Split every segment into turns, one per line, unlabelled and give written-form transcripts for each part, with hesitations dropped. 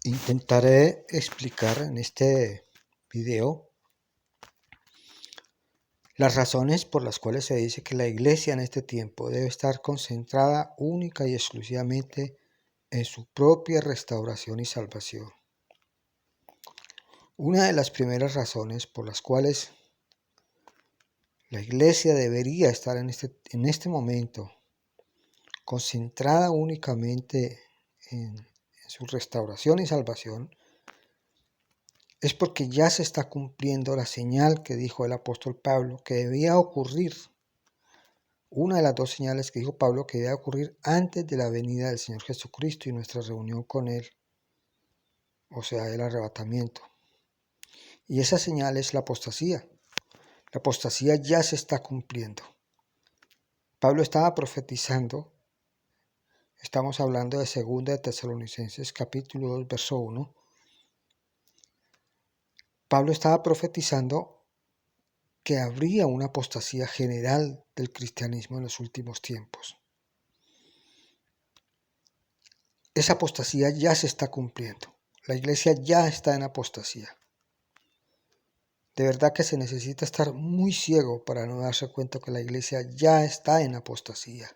Intentaré explicar en este video las razones por las cuales se dice que la iglesia en este tiempo debe estar concentrada única y exclusivamente en su propia restauración y salvación. Una de las primeras razones por las cuales la iglesia debería estar en este momento concentrada únicamente en su restauración y salvación es porque ya se está cumpliendo la señal que dijo el apóstol Pablo que debía ocurrir. Una de las dos señales que dijo Pablo que debía ocurrir antes de la venida del Señor Jesucristo y nuestra reunión con Él, o sea, el arrebatamiento. Y esa señal es la apostasía. La apostasía ya se está cumpliendo. Pablo estaba profetizando, estamos hablando de 2 de Tesalonicenses capítulo 2, verso 1. Pablo estaba profetizando que habría una apostasía general del cristianismo en los últimos tiempos. Esa apostasía ya se está cumpliendo. La iglesia ya está en apostasía. De verdad que se necesita estar muy ciego para no darse cuenta que la iglesia ya está en apostasía.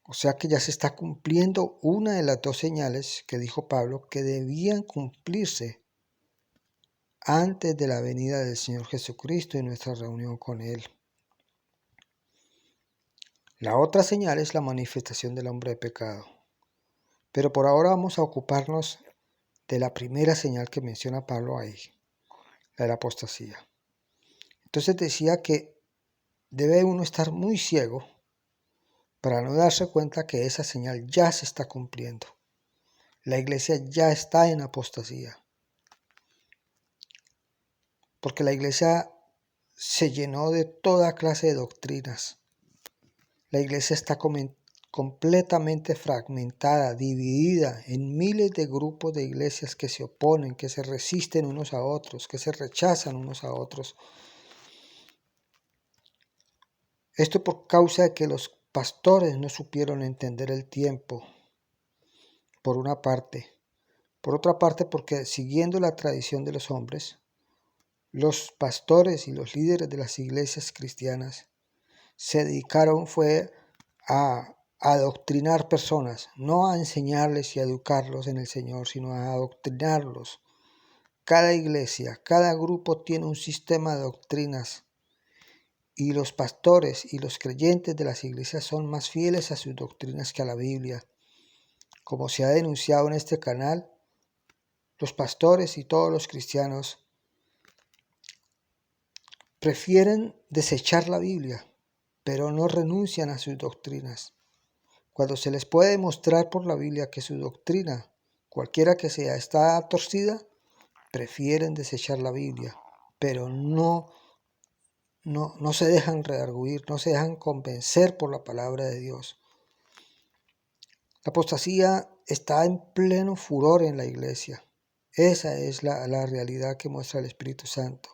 O sea que ya se está cumpliendo una de las dos señales que dijo Pablo que debían cumplirse antes de la venida del Señor Jesucristo y nuestra reunión con Él. La otra señal es la manifestación del hombre de pecado. Pero por ahora vamos a ocuparnos de la primera señal que menciona Pablo ahí, la de la apostasía. Entonces decía que debe uno estar muy ciego para no darse cuenta que esa señal ya se está cumpliendo. La iglesia ya está en apostasía. Porque la iglesia se llenó de toda clase de doctrinas. La iglesia está completamente fragmentada, dividida en miles de grupos de iglesias que se oponen, que se resisten unos a otros, que se rechazan unos a otros. Esto por causa de que los pastores no supieron entender el tiempo, por una parte. Por otra parte, porque siguiendo la tradición de los hombres, los pastores y los líderes de las iglesias cristianas se dedicaron fue a adoctrinar personas, no a enseñarles y a educarlos en el Señor, sino a adoctrinarlos. Cada iglesia, cada grupo tiene un sistema de doctrinas y los pastores y los creyentes de las iglesias son más fieles a sus doctrinas que a la Biblia. Como se ha denunciado en este canal, los pastores y todos los cristianos prefieren desechar la Biblia, pero no renuncian a sus doctrinas. Cuando se les puede demostrar por la Biblia que su doctrina, cualquiera que sea, está torcida, prefieren desechar la Biblia, pero no se dejan redarguir, no se dejan convencer por la palabra de Dios. La apostasía está en pleno furor en la iglesia. Esa es la realidad que muestra el Espíritu Santo.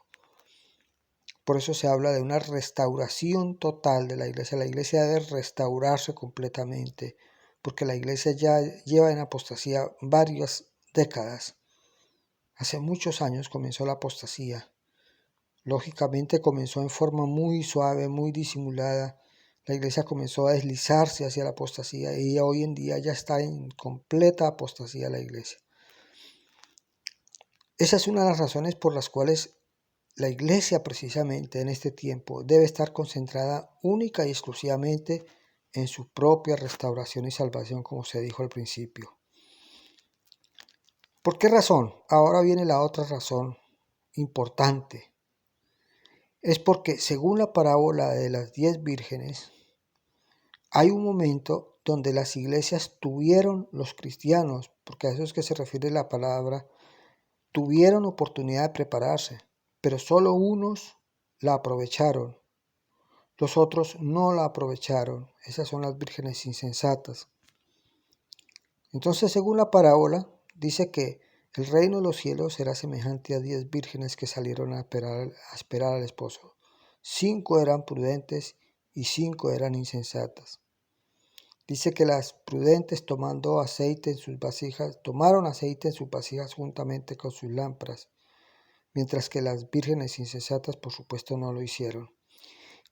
Por eso se habla de una restauración total de la iglesia. La iglesia debe restaurarse completamente, porque la iglesia ya lleva en apostasía varias décadas. Hace muchos años comenzó la apostasía. Lógicamente comenzó en forma muy suave, muy disimulada. La iglesia comenzó a deslizarse hacia la apostasía y hoy en día ya está en completa apostasía la iglesia. Esa es una de las razones por las cuales la iglesia precisamente en este tiempo debe estar concentrada única y exclusivamente en su propia restauración y salvación, como se dijo al principio. ¿Por qué razón? Ahora viene la otra razón importante. Es porque según la parábola de las 10 vírgenes, hay un momento donde las iglesias tuvieron, los cristianos, porque a eso es que se refiere la palabra, tuvieron oportunidad de prepararse, pero solo unos la aprovecharon. Los otros no la aprovecharon. Esas son las vírgenes insensatas. Entonces, según la parábola, dice que el reino de los cielos será semejante a 10 vírgenes que salieron a esperar al esposo. 5 eran prudentes y 5 eran insensatas. Dice que las prudentes tomaron aceite en sus vasijas juntamente con sus lámparas, mientras que las vírgenes insensatas por supuesto no lo hicieron.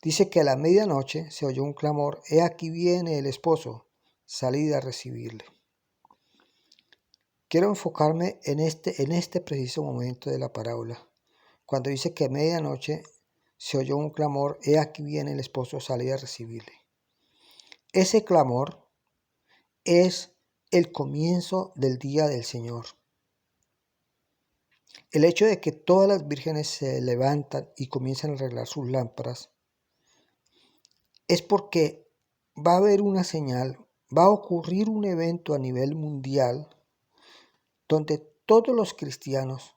Dice que a la medianoche se oyó un clamor: «He aquí viene el esposo, salid a recibirle». Quiero enfocarme en este preciso momento de la parábola, cuando dice que a medianoche se oyó un clamor: «He aquí viene el esposo, salid a recibirle». Ese clamor es el comienzo del día del Señor. El hecho de que todas las vírgenes se levantan y comienzan a arreglar sus lámparas es porque va a haber una señal, va a ocurrir un evento a nivel mundial donde todos los cristianos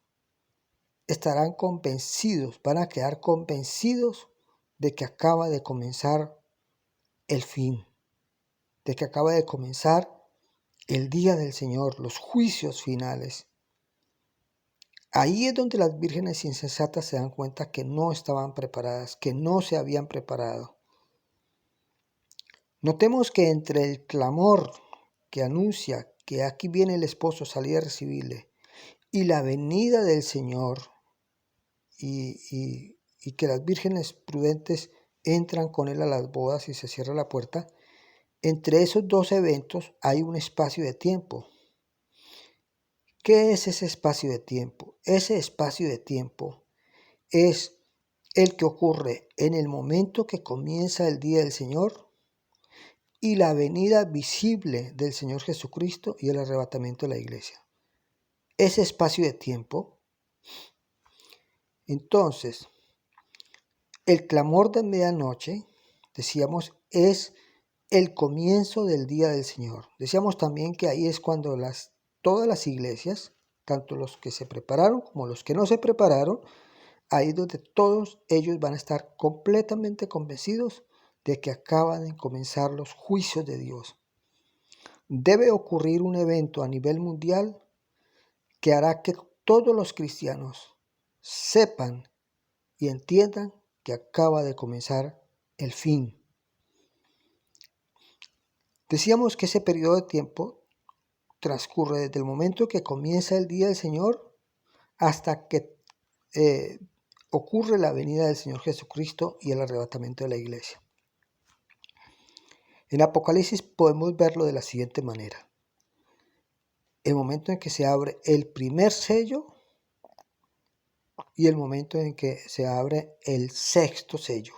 estarán convencidos, van a quedar convencidos de que acaba de comenzar el fin, de que acaba de comenzar el día del Señor, los juicios finales. Ahí es donde las vírgenes insensatas se dan cuenta que no estaban preparadas, que no se habían preparado. Notemos que entre el clamor que anuncia que aquí viene el esposo, salid a recibirle, y la venida del Señor, y que las vírgenes prudentes entran con él a las bodas y se cierra la puerta, entre esos dos eventos hay un espacio de tiempo. ¿Qué es ese espacio de tiempo? Ese espacio de tiempo es el que ocurre en el momento que comienza el día del Señor y la venida visible del Señor Jesucristo y el arrebatamiento de la iglesia. Ese espacio de tiempo. Entonces, el clamor de medianoche, decíamos, es el comienzo del día del Señor. Decíamos también que ahí es cuando todas las iglesias, tanto los que se prepararon como los que no se prepararon, ahí es donde todos ellos van a estar completamente convencidos de que acaban de comenzar los juicios de Dios. Debe ocurrir un evento a nivel mundial que hará que todos los cristianos sepan y entiendan que acaba de comenzar el fin. Decíamos que ese periodo de tiempo transcurre desde el momento que comienza el día del Señor hasta que ocurre la venida del Señor Jesucristo y el arrebatamiento de la iglesia. En Apocalipsis podemos verlo de la siguiente manera. El momento en que se abre el primer sello y el momento en que se abre el sexto sello.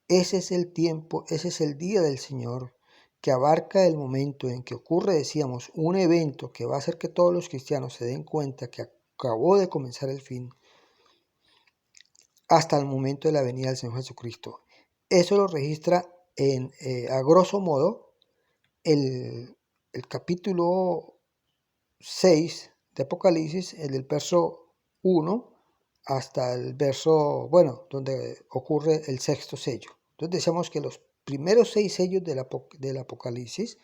Ese es el tiempo, ese es el día del Señor, que abarca el momento en que ocurre, decíamos, un evento que va a hacer que todos los cristianos se den cuenta que acabó de comenzar el fin, hasta el momento de la venida del Señor Jesucristo. Eso lo registra a grosso modo el capítulo 6 de Apocalipsis, del verso 1 hasta el verso, donde ocurre el sexto sello. Entonces decíamos que los primeros 6 sellos del Apocalipsis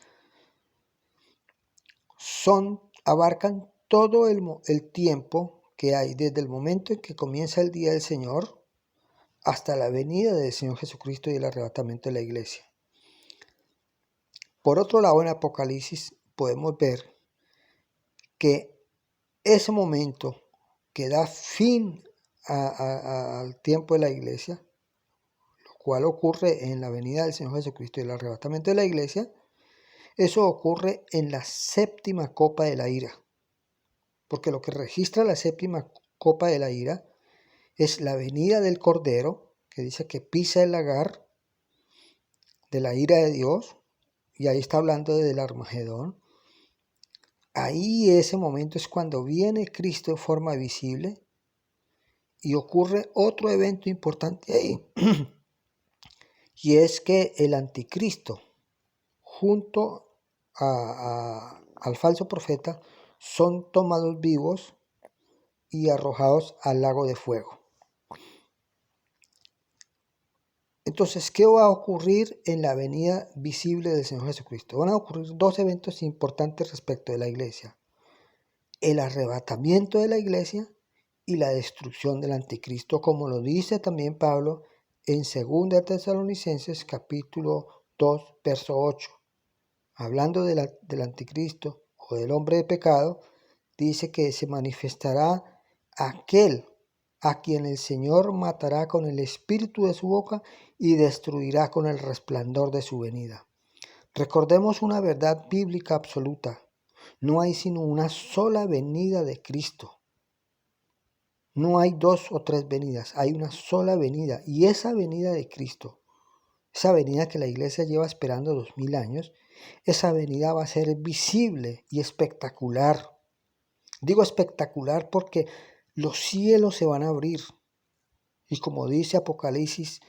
abarcan todo el tiempo que hay desde el momento en que comienza el día del Señor hasta la venida del Señor Jesucristo y el arrebatamiento de la iglesia. Por otro lado, en Apocalipsis podemos ver que ese momento que da fin al tiempo de la iglesia, lo cual ocurre en la venida del Señor Jesucristo y el arrebatamiento de la iglesia, eso ocurre en la séptima copa de la ira. Porque lo que registra la séptima copa de la ira es la venida del Cordero, que dice que pisa el lagar de la ira de Dios, y ahí está hablando del Armagedón. Ahí ese momento es cuando viene Cristo en forma visible y ocurre otro evento importante ahí. Y es que el anticristo, junto al falso profeta, son tomados vivos y arrojados al lago de fuego. Entonces, ¿qué va a ocurrir en la venida visible del Señor Jesucristo? Van a ocurrir dos eventos importantes respecto de la iglesia: el arrebatamiento de la iglesia y la destrucción del anticristo, como lo dice también Pablo en 2 Tesalonicenses capítulo 2, verso 8. hablando del anticristo o del hombre de pecado, dice que se manifestará aquel a quien el Señor matará con el espíritu de su boca y destruirá con el resplandor de su venida. Recordemos una verdad bíblica absoluta. No hay sino una sola venida de Cristo. No hay dos o tres venidas, hay una sola venida. Y esa venida de Cristo, esa venida que la iglesia lleva esperando 2000 años, esa venida va a ser visible y espectacular. Digo espectacular porque los cielos se van a abrir. Y como dice Apocalipsis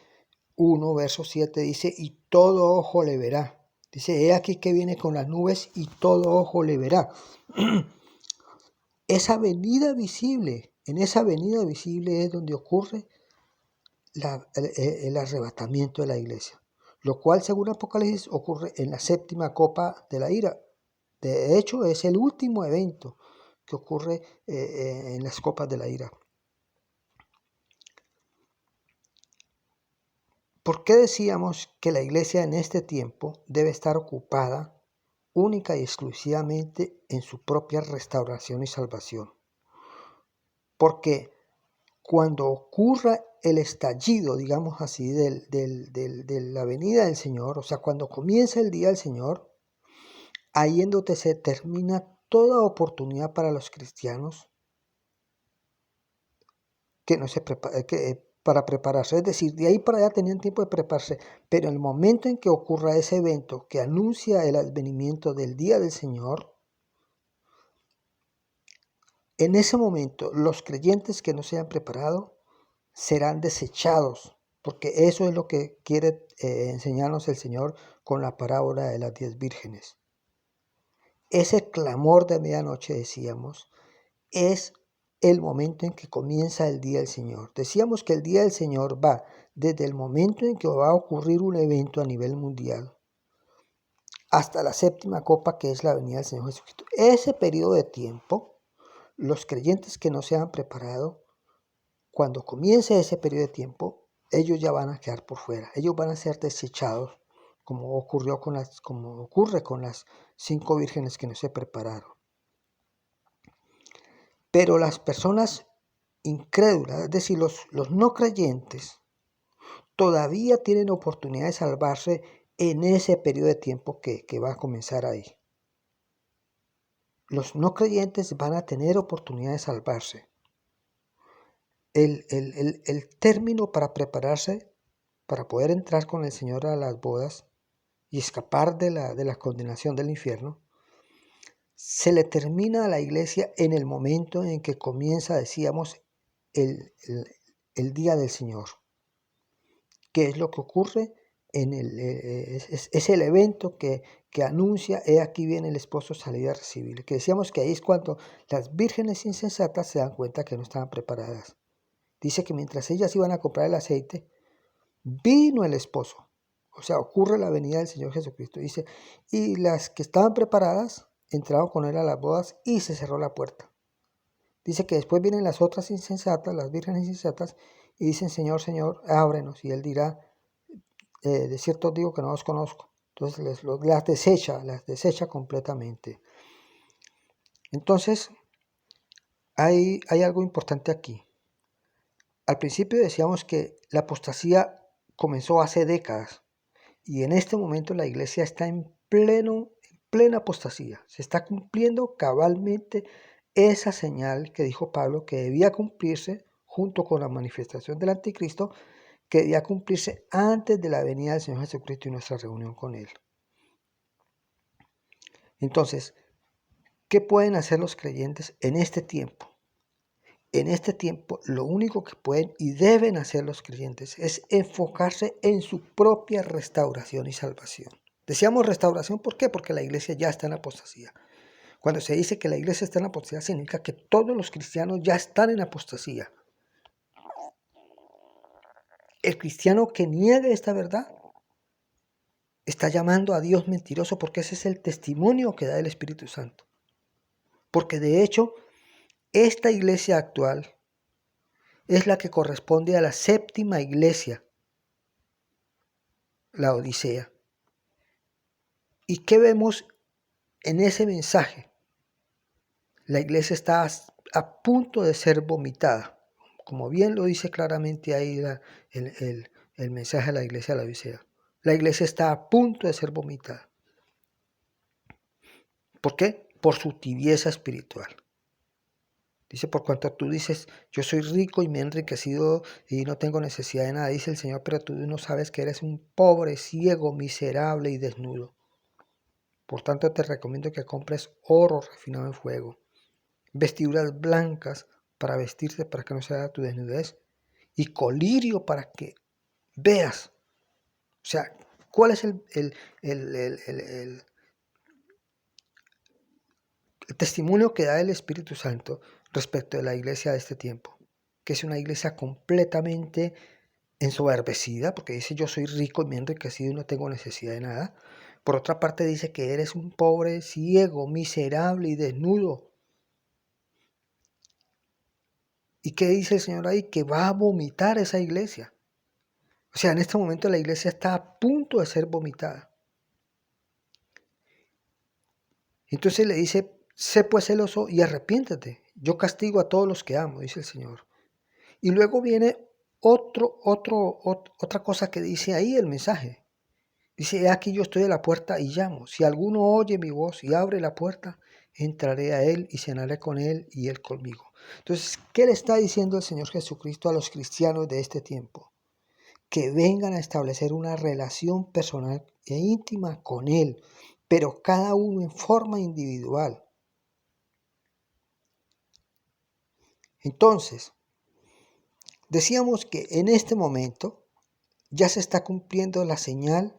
1, verso 7, dice, y todo ojo le verá. Dice, he aquí que viene con las nubes y todo ojo le verá. Esa venida visible, en esa venida visible es donde ocurre el arrebatamiento de la iglesia, lo cual según Apocalipsis ocurre en la séptima copa de la ira. De hecho, es el último evento que ocurre en las copas de la ira. ¿Por qué decíamos que la iglesia en este tiempo debe estar ocupada única y exclusivamente en su propia restauración y salvación? Porque cuando ocurra el estallido, digamos así, de la venida del Señor, o sea, cuando comienza el día del Señor, ahí en donde se termina toda oportunidad para los cristianos que no se para prepararse. Es decir, de ahí para allá tenían tiempo de prepararse, pero en el momento en que ocurra ese evento que anuncia el advenimiento del día del Señor, en ese momento los creyentes que no se hayan preparado serán desechados, porque eso es lo que quiere enseñarnos el Señor con la parábola de las 10 vírgenes. Ese clamor de medianoche, decíamos, es el momento en que comienza el día del Señor. Decíamos que el día del Señor va desde el momento en que va a ocurrir un evento a nivel mundial hasta la séptima copa, que es la venida del Señor Jesucristo. Ese periodo de tiempo, los creyentes que no se han preparado, cuando comience ese periodo de tiempo, ellos ya van a quedar por fuera. Ellos van a ser desechados, como ocurre con las 5 vírgenes que no se prepararon. Pero las personas incrédulas, es decir, los no creyentes, todavía tienen oportunidad de salvarse en ese periodo de tiempo que va a comenzar ahí. Los no creyentes van a tener oportunidad de salvarse. El término para prepararse, para poder entrar con el Señor a las bodas y escapar de la condenación del infierno, se le termina a la iglesia en el momento en que comienza, decíamos, el día del Señor. ¿Qué es lo que ocurre? Es el evento que anuncia, he aquí viene el esposo salida a recibirle. Que decíamos que ahí es cuando las vírgenes insensatas se dan cuenta que no estaban preparadas. Dice que mientras ellas iban a comprar el aceite, vino el esposo. O sea, ocurre la venida del Señor Jesucristo. Dice, y las que estaban preparadas entraron con él a las bodas y se cerró la puerta. Dice que después vienen las otras insensatas, las vírgenes insensatas, y dicen, Señor, Señor, ábrenos. Y él dirá, de cierto digo que no los conozco. Entonces las desecha completamente. Entonces, hay algo importante aquí. Al principio decíamos que la apostasía comenzó hace décadas y en este momento la iglesia está en plena apostasía. Se está cumpliendo cabalmente esa señal que dijo Pablo que debía cumplirse junto con la manifestación del anticristo, que debía cumplirse antes de la venida del Señor Jesucristo y nuestra reunión con Él. Entonces, ¿qué pueden hacer los creyentes en este tiempo? En este tiempo, lo único que pueden y deben hacer los creyentes es enfocarse en su propia restauración y salvación. Decíamos restauración, ¿por qué? Porque la iglesia ya está en apostasía. Cuando se dice que la iglesia está en apostasía, significa que todos los cristianos ya están en apostasía. El cristiano que niegue esta verdad está llamando a Dios mentiroso, porque ese es el testimonio que da el Espíritu Santo. Porque de hecho, esta iglesia actual es la que corresponde a la séptima iglesia, la Odisea. ¿Y qué vemos en ese mensaje? La iglesia está a punto de ser vomitada. Como bien lo dice claramente ahí el mensaje de la iglesia de la Odisea. La iglesia está a punto de ser vomitada. ¿Por qué? Por su tibieza espiritual. Dice, por cuanto tú dices, yo soy rico y me he enriquecido y no tengo necesidad de nada, dice el Señor, pero tú no sabes que eres un pobre, ciego, miserable y desnudo. Por tanto, te recomiendo que compres oro refinado en fuego, vestiduras blancas para vestirte para que no se vea tu desnudez, y colirio para que veas. O sea, ¿cuál es el testimonio que da el Espíritu Santo respecto de la iglesia de este tiempo? Que es una iglesia completamente ensoberbecida, porque dice yo soy rico y me he enriquecido y no tengo necesidad de nada. Por otra parte dice que eres un pobre, ciego, miserable y desnudo. ¿Y qué dice el Señor ahí? Que va a vomitar esa iglesia. O sea, en este momento la iglesia está a punto de ser vomitada. Entonces le dice, sé pues celoso y arrepiéntate. Yo castigo a todos los que amo, dice el Señor. Y luego viene otra cosa que dice ahí el mensaje. Dice, he aquí yo estoy a la puerta y llamo. Si alguno oye mi voz y abre la puerta, entraré a él y cenaré con él y él conmigo. Entonces, ¿qué le está diciendo el Señor Jesucristo a los cristianos de este tiempo? Que vengan a establecer una relación personal e íntima con Él, pero cada uno en forma individual. Entonces, decíamos que en este momento ya se está cumpliendo la señal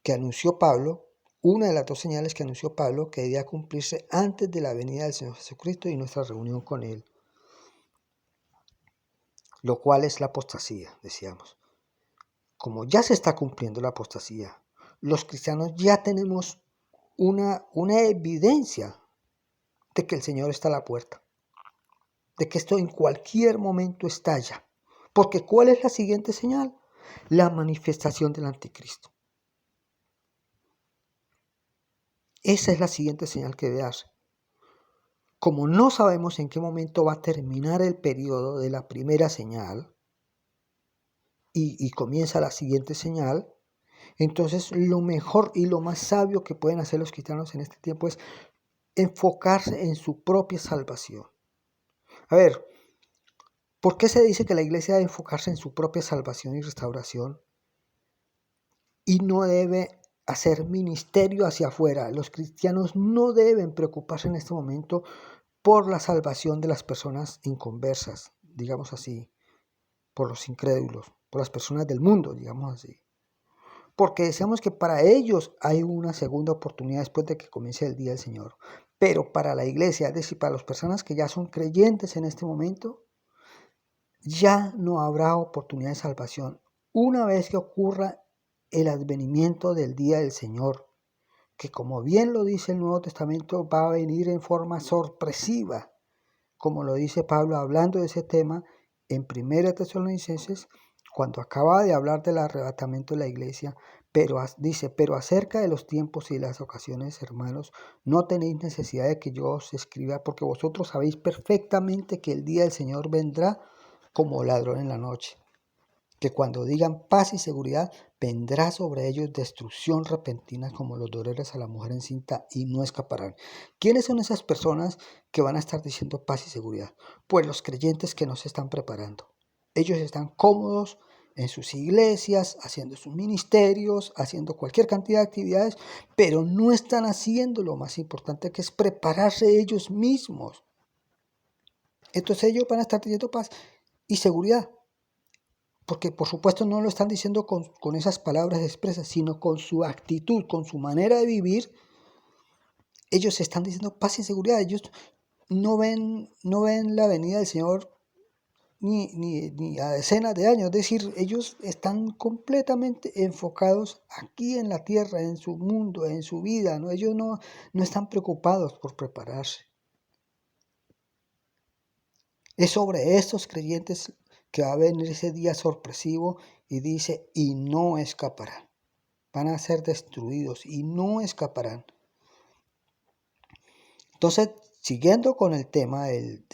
que anunció Pablo, una de las dos señales que anunció Pablo, que debía cumplirse antes de la venida del Señor Jesucristo y nuestra reunión con Él, lo cual es la apostasía, decíamos. Como ya se está cumpliendo la apostasía, los cristianos ya tenemos una evidencia de que el Señor está a la puerta, de que esto en cualquier momento estalla. Porque ¿cuál es la siguiente señal? La manifestación del anticristo. Esa es la siguiente señal que debe darse. Como no sabemos en qué momento va a terminar el periodo de la primera señal y comienza la siguiente señal, entonces lo mejor y lo más sabio que pueden hacer los cristianos en este tiempo es enfocarse en su propia salvación. A ver, ¿por qué se dice que la iglesia debe enfocarse en su propia salvación y restauración y no debe hacer ministerio hacia afuera? Los cristianos no deben preocuparse en este momento por la salvación de las personas inconversas, digamos así, por los incrédulos, por las personas del mundo, digamos así. Porque deseamos que para ellos hay una segunda oportunidad después de que comience el día del Señor. Pero para la iglesia, es decir, para las personas que ya son creyentes en este momento, ya no habrá oportunidad de salvación una vez que ocurra el advenimiento del día del Señor, que como bien lo dice el Nuevo Testamento, va a venir en forma sorpresiva, como lo dice Pablo hablando de ese tema en 1 Tesalonicenses, cuando acaba de hablar del arrebatamiento de la iglesia, pero dice, pero acerca de los tiempos y las ocasiones, hermanos, no tenéis necesidad de que yo os escriba, porque vosotros sabéis perfectamente que el día del Señor vendrá como ladrón en la noche, que cuando digan paz y seguridad, vendrá sobre ellos destrucción repentina como los dolores a la mujer encinta y no escaparán. ¿Quiénes son esas personas que van a estar diciendo paz y seguridad? Pues los creyentes que no se están preparando. Ellos están cómodos en sus iglesias, haciendo sus ministerios, haciendo cualquier cantidad de actividades, pero no están haciendo lo más importante, que es prepararse ellos mismos. Entonces ellos van a estar teniendo paz y seguridad. Porque por supuesto no lo están diciendo con esas palabras expresas, sino con su actitud, con su manera de vivir. Ellos están diciendo paz y seguridad. Ellos no ven la venida del Señor ni a decenas de años. Es decir, ellos están completamente enfocados aquí en la tierra, en su mundo, en su vida, ¿no? Ellos no están preocupados por prepararse. Es sobre estos creyentes que va a venir ese día sorpresivo y dice, y no escaparán. van a ser destruidos y no escaparán. Entonces, siguiendo con el tema del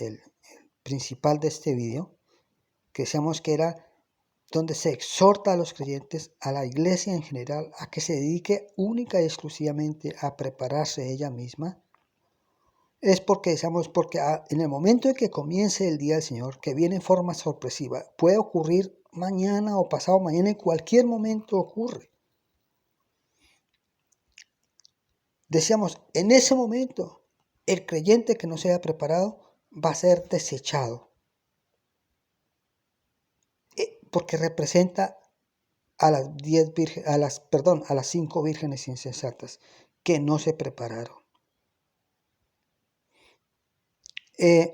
principal de este video, que decíamos que era donde se exhorta a los creyentes, a la iglesia en general, a que se dedique única y exclusivamente a prepararse ella misma, es porque, decíamos, porque en el momento en que comience el día del Señor, que viene en forma sorpresiva, puede ocurrir mañana o pasado mañana, en cualquier momento ocurre. Decíamos, en ese momento, el creyente que no se haya preparado va a ser desechado, porque representa a las a las 5 vírgenes insensatas que no se prepararon.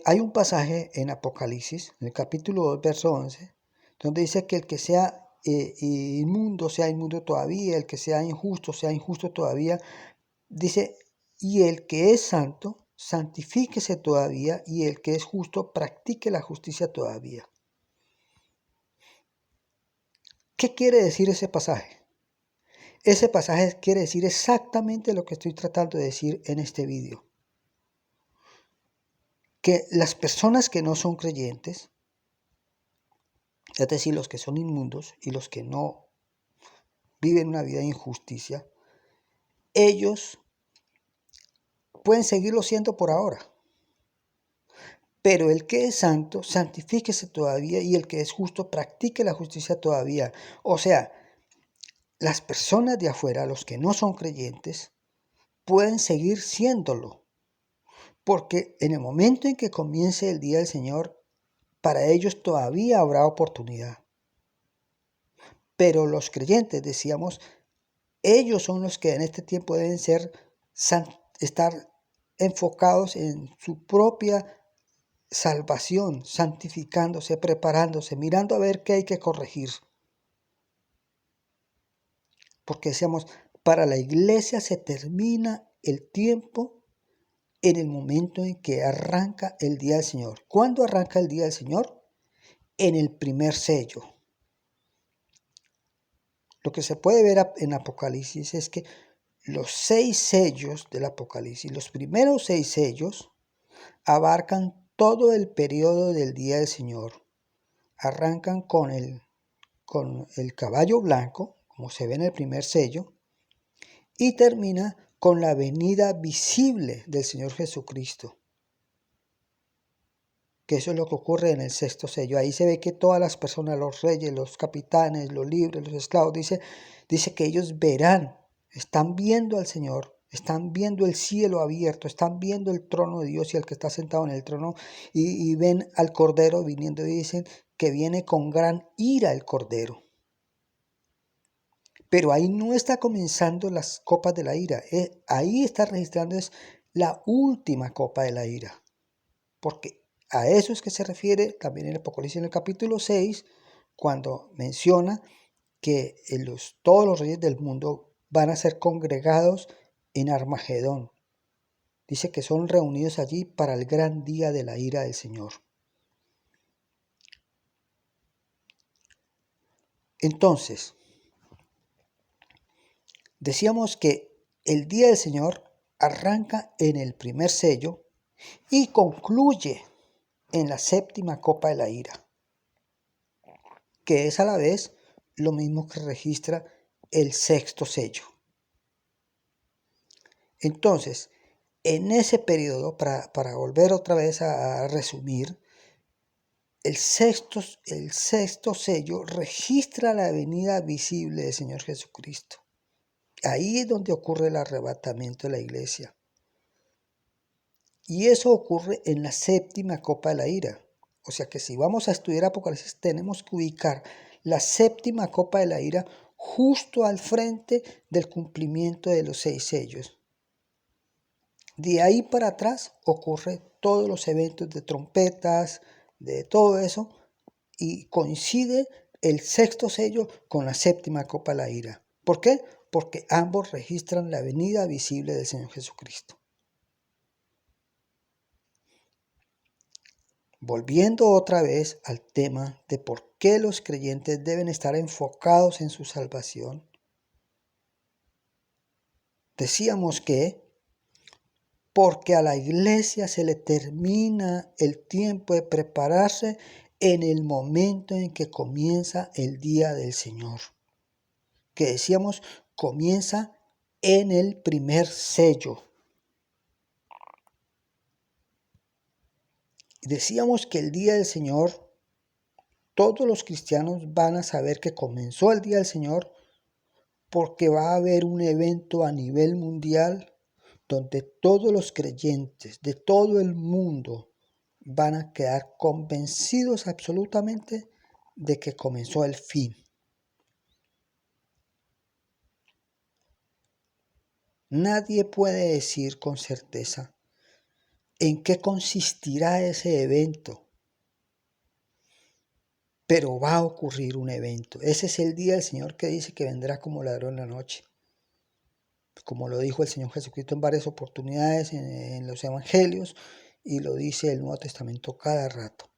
Hay un pasaje en Apocalipsis, en el capítulo 2, verso 11, donde dice que el que sea inmundo sea inmundo todavía, el que sea injusto todavía. Dice, y el que es santo, santifíquese todavía, y el que es justo, practique la justicia todavía. ¿Qué quiere decir ese pasaje? Ese pasaje quiere decir exactamente lo que estoy tratando de decir en este vídeo. Que las personas que no son creyentes, es decir, los que son inmundos y los que no viven una vida de injusticia, ellos pueden seguirlo siendo por ahora. Pero el que es santo, santifíquese todavía, y el que es justo, practique la justicia todavía. O sea, las personas de afuera, los que no son creyentes, pueden seguir siéndolo. Porque en el momento en que comience el día del Señor, para ellos todavía habrá oportunidad. Pero los creyentes, decíamos, ellos son los que en este tiempo deben estar enfocados en su propia salvación, santificándose, preparándose, mirando a ver qué hay que corregir. Porque decíamos, para la iglesia se termina el tiempo en el momento en que arranca el día del Señor. ¿Cuándo arranca el día del Señor? En el primer sello. Lo que se puede ver en Apocalipsis es que los 6 sellos del Apocalipsis, los primeros 6 sellos, abarcan todo el periodo del día del Señor. Arrancan con el caballo blanco, como se ve en el primer sello, y termina con la venida visible del Señor Jesucristo. Que eso es lo que ocurre en el 6º sello. Ahí se ve que todas las personas, los reyes, los capitanes, los libres, los esclavos, dice que ellos verán, están viendo al Señor, están viendo el cielo abierto, están viendo el trono de Dios y el que está sentado en el trono, y ven al Cordero viniendo, y dicen que viene con gran ira el Cordero. Pero ahí no está comenzando las copas de la ira, ahí está registrando es la última copa de la ira, porque a eso es que se refiere también en el Apocalipsis en el capítulo 6, cuando menciona que todos los reyes del mundo van a ser congregados en Armagedón. Dice que son reunidos allí para el gran día de la ira del Señor. Entonces, decíamos que el día del Señor arranca en el primer sello y concluye en la 7ª copa de la ira, que es a la vez lo mismo que registra el 6º sello. Entonces, en ese periodo, para volver otra vez a resumir, el sexto sello registra la venida visible del Señor Jesucristo. Ahí es donde ocurre el arrebatamiento de la iglesia. Y eso ocurre en la 7ª copa de la ira. O sea que si vamos a estudiar Apocalipsis, tenemos que ubicar la 7ª copa de la ira justo al frente del cumplimiento de los 6 sellos. De ahí para atrás ocurre todos los eventos de trompetas, de todo eso, y coincide el 6º sello con la 7ª copa de la ira. ¿Por qué? Porque ambos registran la venida visible del Señor Jesucristo. Volviendo otra vez al tema de por qué los creyentes deben estar enfocados en su salvación, Decíamos que porque a la iglesia se le termina el tiempo de prepararse en el momento en que comienza el día del Señor. Que decíamos, comienza en el primer sello. Decíamos que el día del Señor, todos los cristianos van a saber que comenzó el día del Señor porque va a haber un evento a nivel mundial donde todos los creyentes de todo el mundo van a quedar convencidos absolutamente de que comenzó el fin. Nadie puede decir con certeza en qué consistirá ese evento, pero va a ocurrir un evento. Ese es el día del Señor que dice que vendrá como ladrón en la noche. Como lo dijo el Señor Jesucristo en varias oportunidades en los evangelios, y lo dice el Nuevo Testamento cada rato.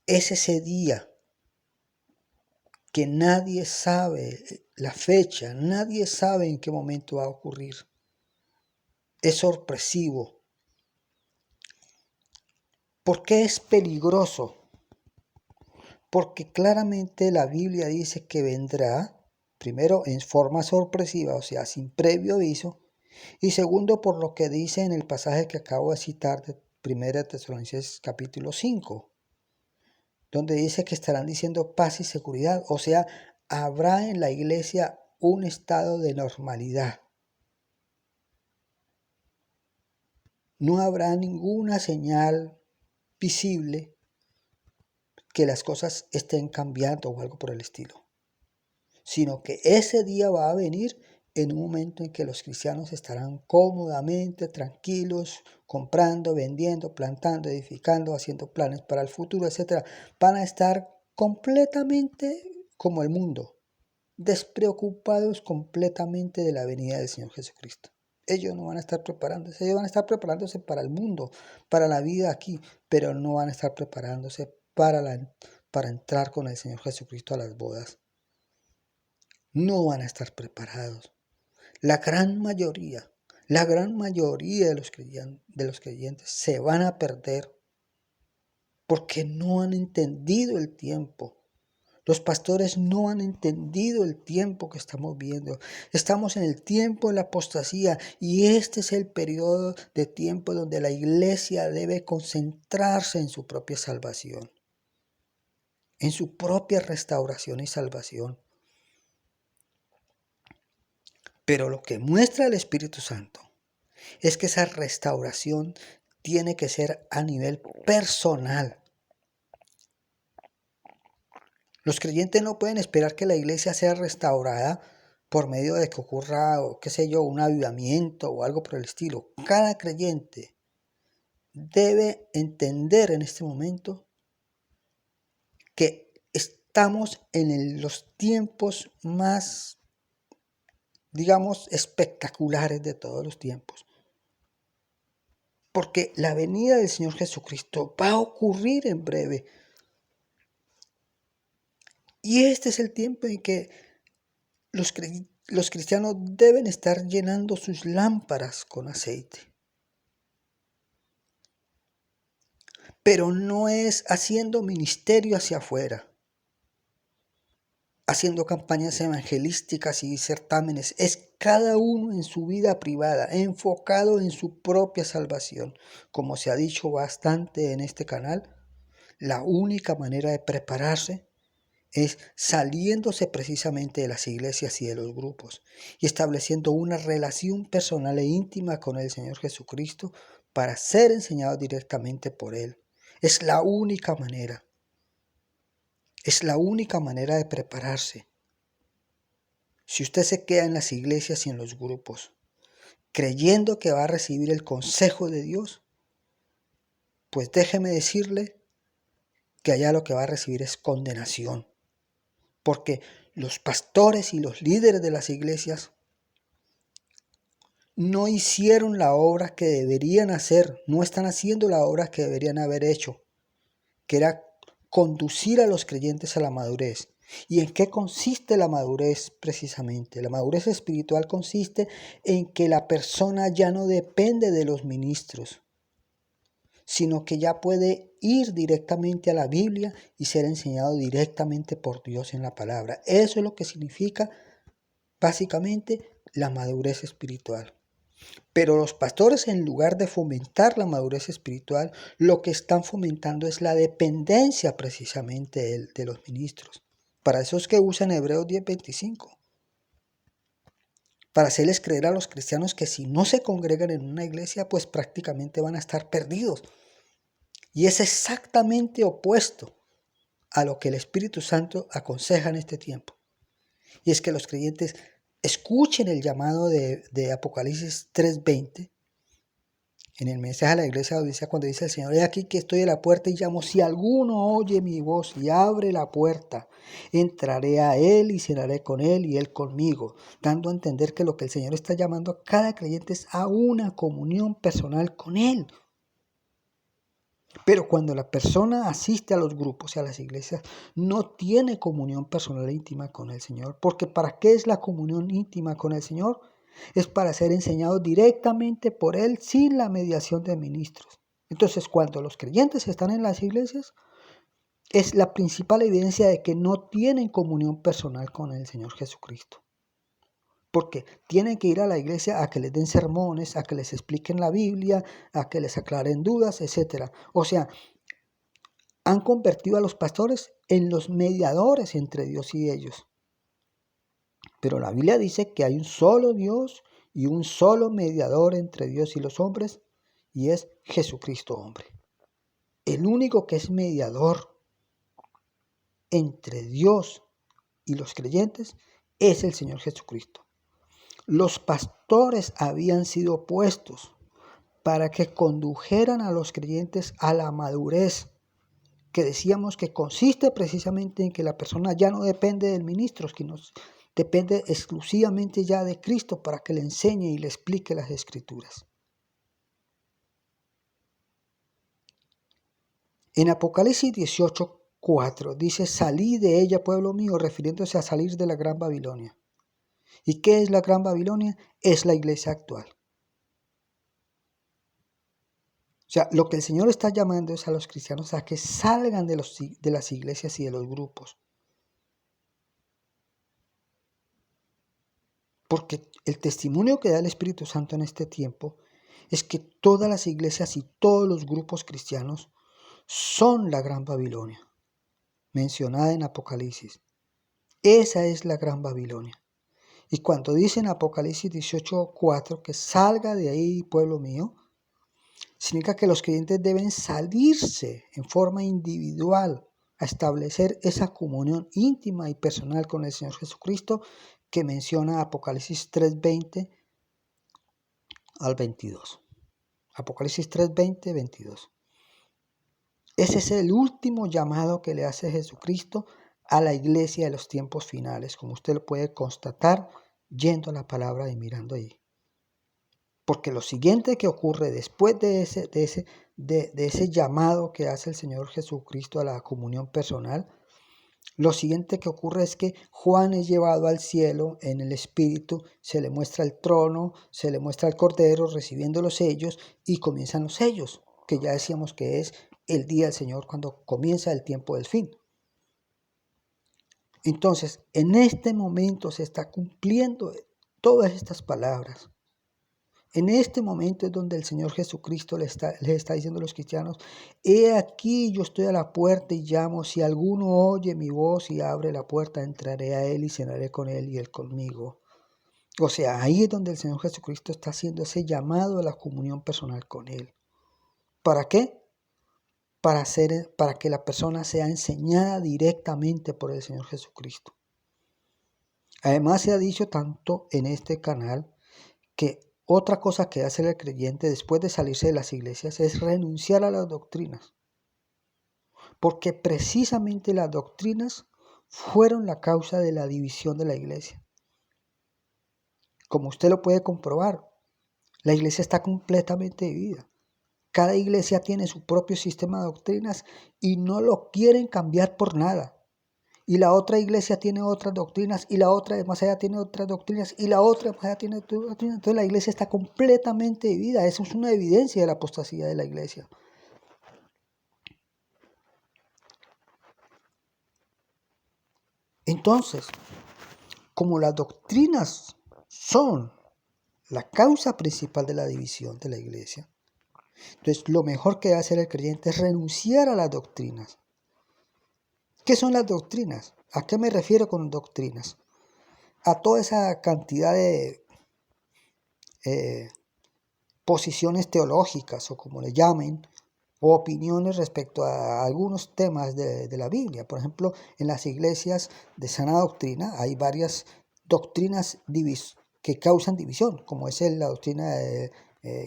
Es ese día que nadie sabe la fecha, nadie sabe en qué momento va a ocurrir. Es sorpresivo. ¿Por qué es peligroso? Porque claramente la Biblia dice que vendrá, primero en forma sorpresiva, o sea, sin previo aviso, y segundo por lo que dice en el pasaje que acabo de citar de 1 Tesalonicenses capítulo 5, donde dice que estarán diciendo paz y seguridad, o sea, habrá en la iglesia un estado de normalidad. No habrá ninguna señal visible que las cosas estén cambiando o algo por el estilo, sino que ese día va a venir en un momento en que los cristianos estarán cómodamente, tranquilos, comprando, vendiendo, plantando, edificando, haciendo planes para el futuro, etc. Van a estar completamente como el mundo, despreocupados completamente de la venida del Señor Jesucristo. Ellos no van a estar preparándose, ellos van a estar preparándose para el mundo, para la vida aquí, pero no van a estar preparándose para entrar con el Señor Jesucristo a las bodas. No van a estar preparados. La gran mayoría de los creyentes se van a perder porque no han entendido el tiempo. Los pastores no han entendido el tiempo que estamos viendo. Estamos en el tiempo de la apostasía y este es el periodo de tiempo donde la iglesia debe concentrarse en su propia salvación, en su propia restauración y salvación. Pero lo que muestra el Espíritu Santo es que esa restauración tiene que ser a nivel personal. Los creyentes no pueden esperar que la iglesia sea restaurada por medio de que ocurra, o qué sé yo, un avivamiento o algo por el estilo. Cada creyente debe entender en este momento que estamos en los tiempos más, digamos, espectaculares de todos los tiempos. Porque la venida del Señor Jesucristo va a ocurrir en breve. Y este es el tiempo en que los cristianos deben estar llenando sus lámparas con aceite. Pero no es haciendo ministerio hacia afuera, haciendo campañas evangelísticas y certámenes. Es cada uno en su vida privada, enfocado en su propia salvación. Como se ha dicho bastante en este canal, la única manera de prepararse es saliéndose precisamente de las iglesias y de los grupos y estableciendo una relación personal e íntima con el Señor Jesucristo para ser enseñados directamente por Él. Es la única manera. Es la única manera de prepararse. Si usted se queda en las iglesias y en los grupos, creyendo que va a recibir el consejo de Dios, pues déjeme decirle que allá lo que va a recibir es condenación. Porque los pastores y los líderes de las iglesias no hicieron la obra que deberían hacer, no están haciendo la obra que deberían haber hecho, que era conducir a los creyentes a la madurez. ¿Y en qué consiste la madurez precisamente? La madurez espiritual consiste en que la persona ya no depende de los ministros, sino que ya puede ir directamente a la Biblia y ser enseñado directamente por Dios en la palabra. Eso es lo que significa básicamente la madurez espiritual. Pero los pastores, en lugar de fomentar la madurez espiritual, lo que están fomentando es la dependencia precisamente de los ministros. Para eso es que usan Hebreos 10:25. Para hacerles creer a los cristianos que si no se congregan en una iglesia, pues prácticamente van a estar perdidos. Y es exactamente opuesto a lo que el Espíritu Santo aconseja en este tiempo. Y es que los creyentes escuchen el llamado de Apocalipsis 3:20 en el mensaje a la iglesia de Odisea, cuando dice el Señor: he aquí que estoy a la puerta y llamo, si alguno oye mi voz y abre la puerta, entraré a él y cenaré con él y él conmigo, dando a entender que lo que el Señor está llamando a cada creyente es a una comunión personal con él. Pero cuando la persona asiste a los grupos y a las iglesias, no tiene comunión personal e íntima con el Señor. Porque ¿para qué es la comunión íntima con el Señor? Es para ser enseñado directamente por Él sin la mediación de ministros. Entonces, cuando los creyentes están en las iglesias, es la principal evidencia de que no tienen comunión personal con el Señor Jesucristo. Porque tienen que ir a la iglesia a que les den sermones, a que les expliquen la Biblia, a que les aclaren dudas, etc. O sea, han convertido a los pastores en los mediadores entre Dios y ellos. Pero la Biblia dice que hay un solo Dios y un solo mediador entre Dios y los hombres, y es Jesucristo hombre. El único que es mediador entre Dios y los creyentes es el Señor Jesucristo. Los pastores habían sido puestos para que condujeran a los creyentes a la madurez, que decíamos que consiste precisamente en que la persona ya no depende del ministro, sino depende exclusivamente ya de Cristo para que le enseñe y le explique las Escrituras. En Apocalipsis 18:4 dice: salid de ella, pueblo mío, refiriéndose a salir de la Gran Babilonia. ¿Y qué es la Gran Babilonia? Es la iglesia actual. O sea, lo que el Señor está llamando es a los cristianos a que salgan de las iglesias y de los grupos. Porque el testimonio que da el Espíritu Santo en este tiempo es que todas las iglesias y todos los grupos cristianos son la Gran Babilonia, mencionada en Apocalipsis. Esa es la Gran Babilonia. Y cuando dice en Apocalipsis 18:4 que salga de ahí, pueblo mío, significa que los creyentes deben salirse en forma individual a establecer esa comunión íntima y personal con el Señor Jesucristo que menciona Apocalipsis 3:20 al 22. Apocalipsis 3:20, 22. Ese es el último llamado que le hace Jesucristo a la iglesia de los tiempos finales, como usted lo puede constatar yendo a la palabra y mirando ahí. Porque lo siguiente que ocurre después de ese llamado que hace el Señor Jesucristo a la comunión personal, lo siguiente que ocurre es que Juan es llevado al cielo en el Espíritu, se le muestra el trono, se le muestra el Cordero recibiendo los sellos y comienzan los sellos, que ya decíamos que es el día del Señor cuando comienza el tiempo del fin. Entonces, en este momento se está cumpliendo todas estas palabras. En este momento es donde el Señor Jesucristo les está diciendo a los cristianos: he aquí, yo estoy a la puerta y llamo, si alguno oye mi voz y abre la puerta, entraré a él y cenaré con él y él conmigo. O sea, ahí es donde el Señor Jesucristo está haciendo ese llamado a la comunión personal con él. ¿Para qué? Para que la persona sea enseñada directamente por el Señor Jesucristo. Además, se ha dicho tanto en este canal que otra cosa que hace el creyente después de salirse de las iglesias es renunciar a las doctrinas. Porque precisamente las doctrinas fueron la causa de la división de la iglesia. Como usted lo puede comprobar, la iglesia está completamente dividida. Cada iglesia tiene su propio sistema de doctrinas y no lo quieren cambiar por nada. y la otra iglesia tiene otras doctrinas, y la otra de más allá tiene otras doctrinas, y la otra de más allá tiene otras doctrinas. Entonces la iglesia está completamente dividida. Eso es una evidencia de la apostasía de la iglesia. Entonces, como las doctrinas son la causa principal de la división de la iglesia, entonces lo mejor que debe hacer el creyente es renunciar a las doctrinas. ¿Qué son las doctrinas? ¿A qué me refiero con doctrinas? A toda esa cantidad de posiciones teológicas, o como le llamen, o opiniones respecto a algunos temas de la Biblia. Por ejemplo, en las iglesias de sana doctrina hay varias doctrinas que causan división, como es la doctrina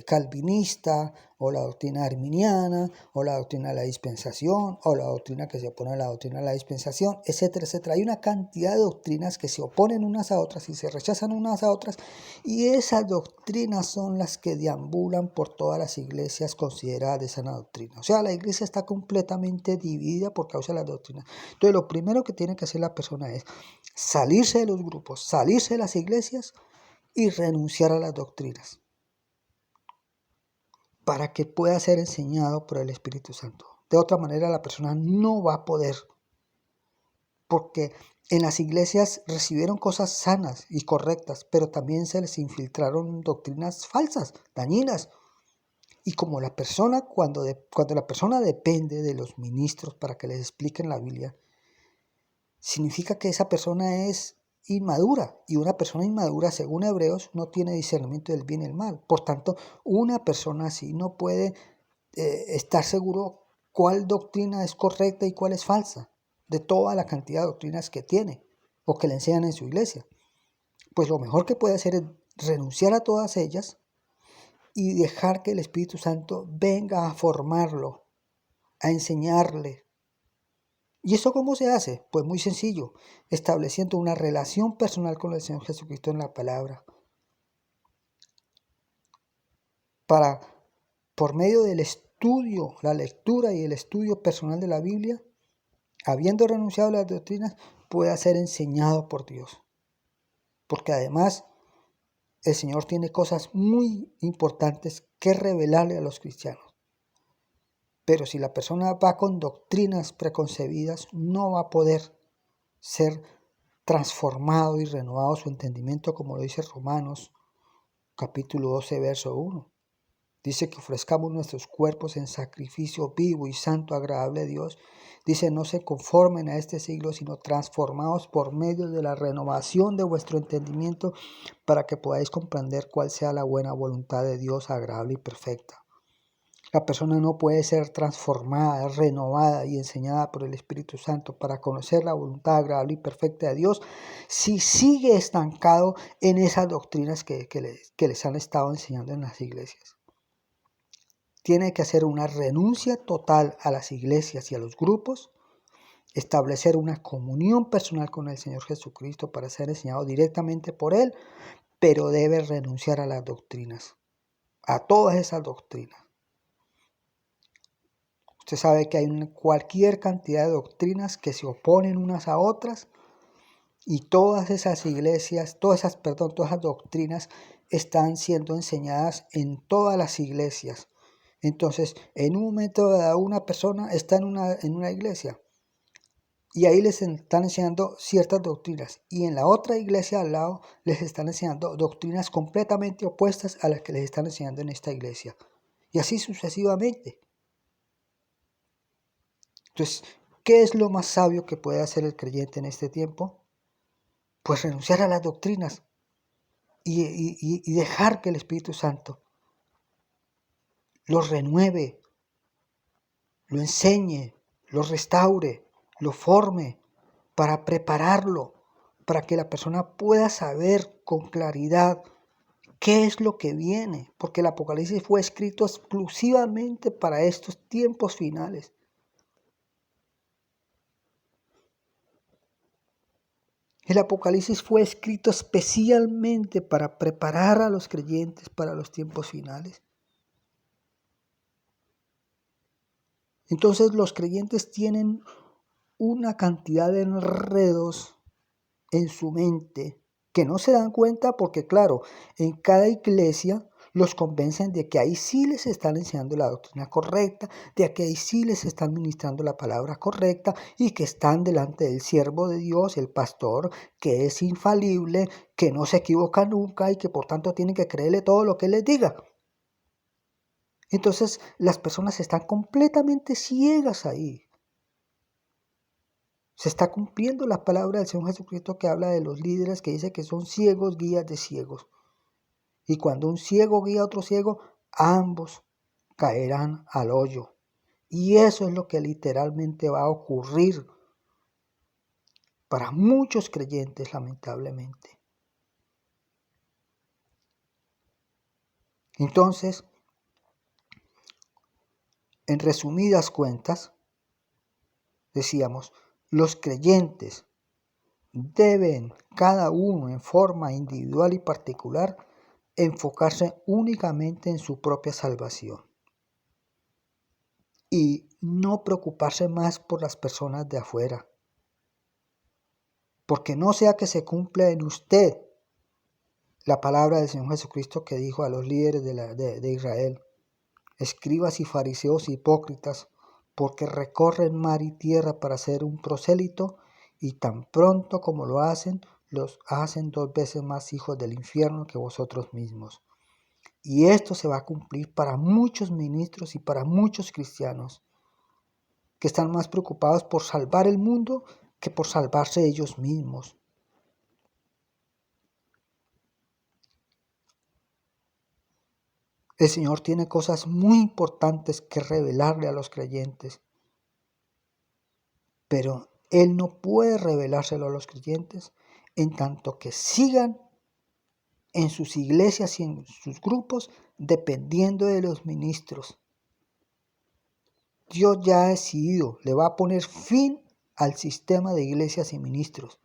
calvinista, o la doctrina arminiana, o la doctrina de la dispensación, o la doctrina que se opone a la doctrina de la dispensación, etcétera, etcétera. Hay una cantidad de doctrinas que se oponen unas a otras y se rechazan unas a otras, y esas doctrinas son las que deambulan por todas las iglesias consideradas de sana doctrina. O sea, la iglesia está completamente dividida por causa de las doctrinas. Entonces, lo primero que tiene que hacer la persona es salirse de los grupos, salirse de las iglesias y renunciar a las doctrinas, para que pueda ser enseñado por el Espíritu Santo. De otra manera, la persona no va a poder, porque en las iglesias recibieron cosas sanas y correctas, pero también se les infiltraron doctrinas falsas, dañinas. Y como la persona, cuando la persona depende de los ministros para que les expliquen la Biblia, significa que esa persona es inmadura, y una persona inmadura, según Hebreos, no tiene discernimiento del bien y el mal. Por tanto, una persona así no puede estar seguro cuál doctrina es correcta y cuál es falsa, de toda la cantidad de doctrinas que tiene o que le enseñan en su iglesia. Pues lo mejor que puede hacer es renunciar a todas ellas y dejar que el Espíritu Santo venga a formarlo, a enseñarle. ¿Y eso cómo se hace? Pues muy sencillo, estableciendo una relación personal con el Señor Jesucristo en la palabra. Por medio del estudio, la lectura y el estudio personal de la Biblia, habiendo renunciado a las doctrinas, pueda ser enseñado por Dios. Porque además el Señor tiene cosas muy importantes que revelarle a los cristianos. Pero si la persona va con doctrinas preconcebidas, no va a poder ser transformado y renovado su entendimiento, como lo dice Romanos capítulo 12, verso 1. Dice que ofrezcamos nuestros cuerpos en sacrificio vivo y santo, agradable a Dios. Dice, no se conformen a este siglo, sino transformados por medio de la renovación de vuestro entendimiento, para que podáis comprender cuál sea la buena voluntad de Dios, agradable y perfecta. La persona no puede ser transformada, renovada y enseñada por el Espíritu Santo para conocer la voluntad agradable y perfecta de Dios si sigue estancado en esas doctrinas que les han estado enseñando en las iglesias. Tiene que hacer una renuncia total a las iglesias y a los grupos, establecer una comunión personal con el Señor Jesucristo para ser enseñado directamente por Él, pero debe renunciar a las doctrinas, a todas esas doctrinas. Usted sabe que hay cualquier cantidad de doctrinas que se oponen unas a otras, y todas esas iglesias, todas esas doctrinas están siendo enseñadas en todas las iglesias. Entonces, en un momento dado, una persona está en una iglesia y ahí les están enseñando ciertas doctrinas, y en la otra iglesia al lado les están enseñando doctrinas completamente opuestas a las que les están enseñando en esta iglesia, y así sucesivamente. Entonces, ¿qué es lo más sabio que puede hacer el creyente en este tiempo? Pues renunciar a las doctrinas y dejar que el Espíritu Santo lo renueve, lo enseñe, lo restaure, lo forme, para prepararlo, para que la persona pueda saber con claridad qué es lo que viene, porque el Apocalipsis fue escrito exclusivamente para estos tiempos finales. El Apocalipsis fue escrito especialmente para preparar a los creyentes para los tiempos finales. Entonces los creyentes tienen una cantidad de enredos en su mente que no se dan cuenta porque, claro, en cada iglesia los convencen de que ahí sí les están enseñando la doctrina correcta, de que ahí sí les están ministrando la palabra correcta y que están delante del siervo de Dios, el pastor, que es infalible, que no se equivoca nunca y que por tanto tienen que creerle todo lo que él les diga. Entonces las personas están completamente ciegas ahí. Se está cumpliendo la palabra del Señor Jesucristo que habla de los líderes, que dice que son ciegos guías de ciegos. Y cuando un ciego guía a otro ciego, ambos caerán al hoyo. Y eso es lo que literalmente va a ocurrir para muchos creyentes, lamentablemente. Entonces, en resumidas cuentas, decíamos, los creyentes deben, cada uno en forma individual y particular, enfocarse únicamente en su propia salvación y no preocuparse más por las personas de afuera, porque no sea que se cumpla en usted la palabra del Señor Jesucristo que dijo a los líderes de Israel: escribas y fariseos hipócritas, porque recorren mar y tierra para ser un prosélito, y tan pronto como lo hacen, los hacen 2 veces más hijos del infierno que vosotros mismos. Y esto se va a cumplir para muchos ministros y para muchos cristianos que están más preocupados por salvar el mundo que por salvarse ellos mismos. El Señor tiene cosas muy importantes que revelarle a los creyentes, pero Él no puede revelárselo a los creyentes en tanto que sigan en sus iglesias y en sus grupos dependiendo de los ministros. Dios ya ha decidido, le va a poner fin al sistema de iglesias y ministros.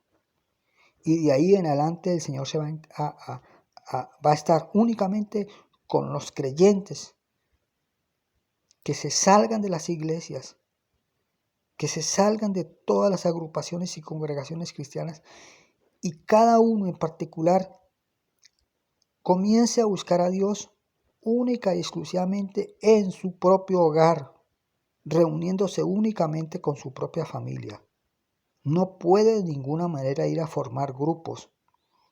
Y de ahí en adelante el Señor se va a estar únicamente con los creyentes que se salgan de las iglesias, que se salgan de todas las agrupaciones y congregaciones cristianas, y cada uno en particular comience a buscar a Dios única y exclusivamente en su propio hogar, reuniéndose únicamente con su propia familia. No puede de ninguna manera ir a formar grupos,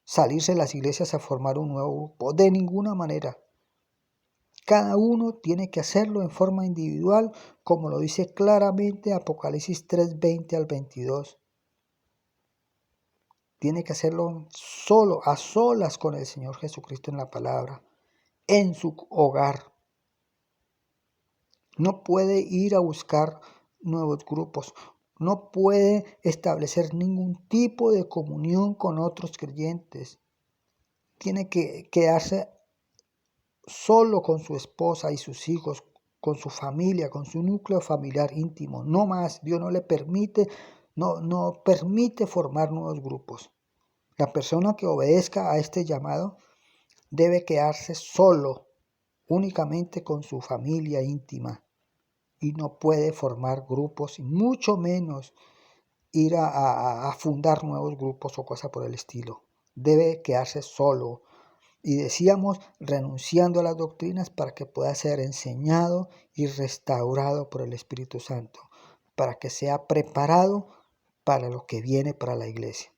salirse de las iglesias a formar un nuevo grupo, de ninguna manera. Cada uno tiene que hacerlo en forma individual, como lo dice claramente Apocalipsis 3:20 al 22. Tiene que hacerlo solo, a solas con el Señor Jesucristo en la palabra, en su hogar. No puede ir a buscar nuevos grupos. No puede establecer ningún tipo de comunión con otros creyentes. Tiene que quedarse solo con su esposa y sus hijos, con su familia, con su núcleo familiar íntimo. No más. Dios no le permite, no permite formar nuevos grupos. La persona que obedezca a este llamado debe quedarse solo, únicamente con su familia íntima. Y no puede formar grupos, y mucho menos ir a fundar nuevos grupos o cosas por el estilo. Debe quedarse solo. Y decíamos, renunciando a las doctrinas para que pueda ser enseñado y restaurado por el Espíritu Santo, para que sea preparado para lo que viene para la iglesia.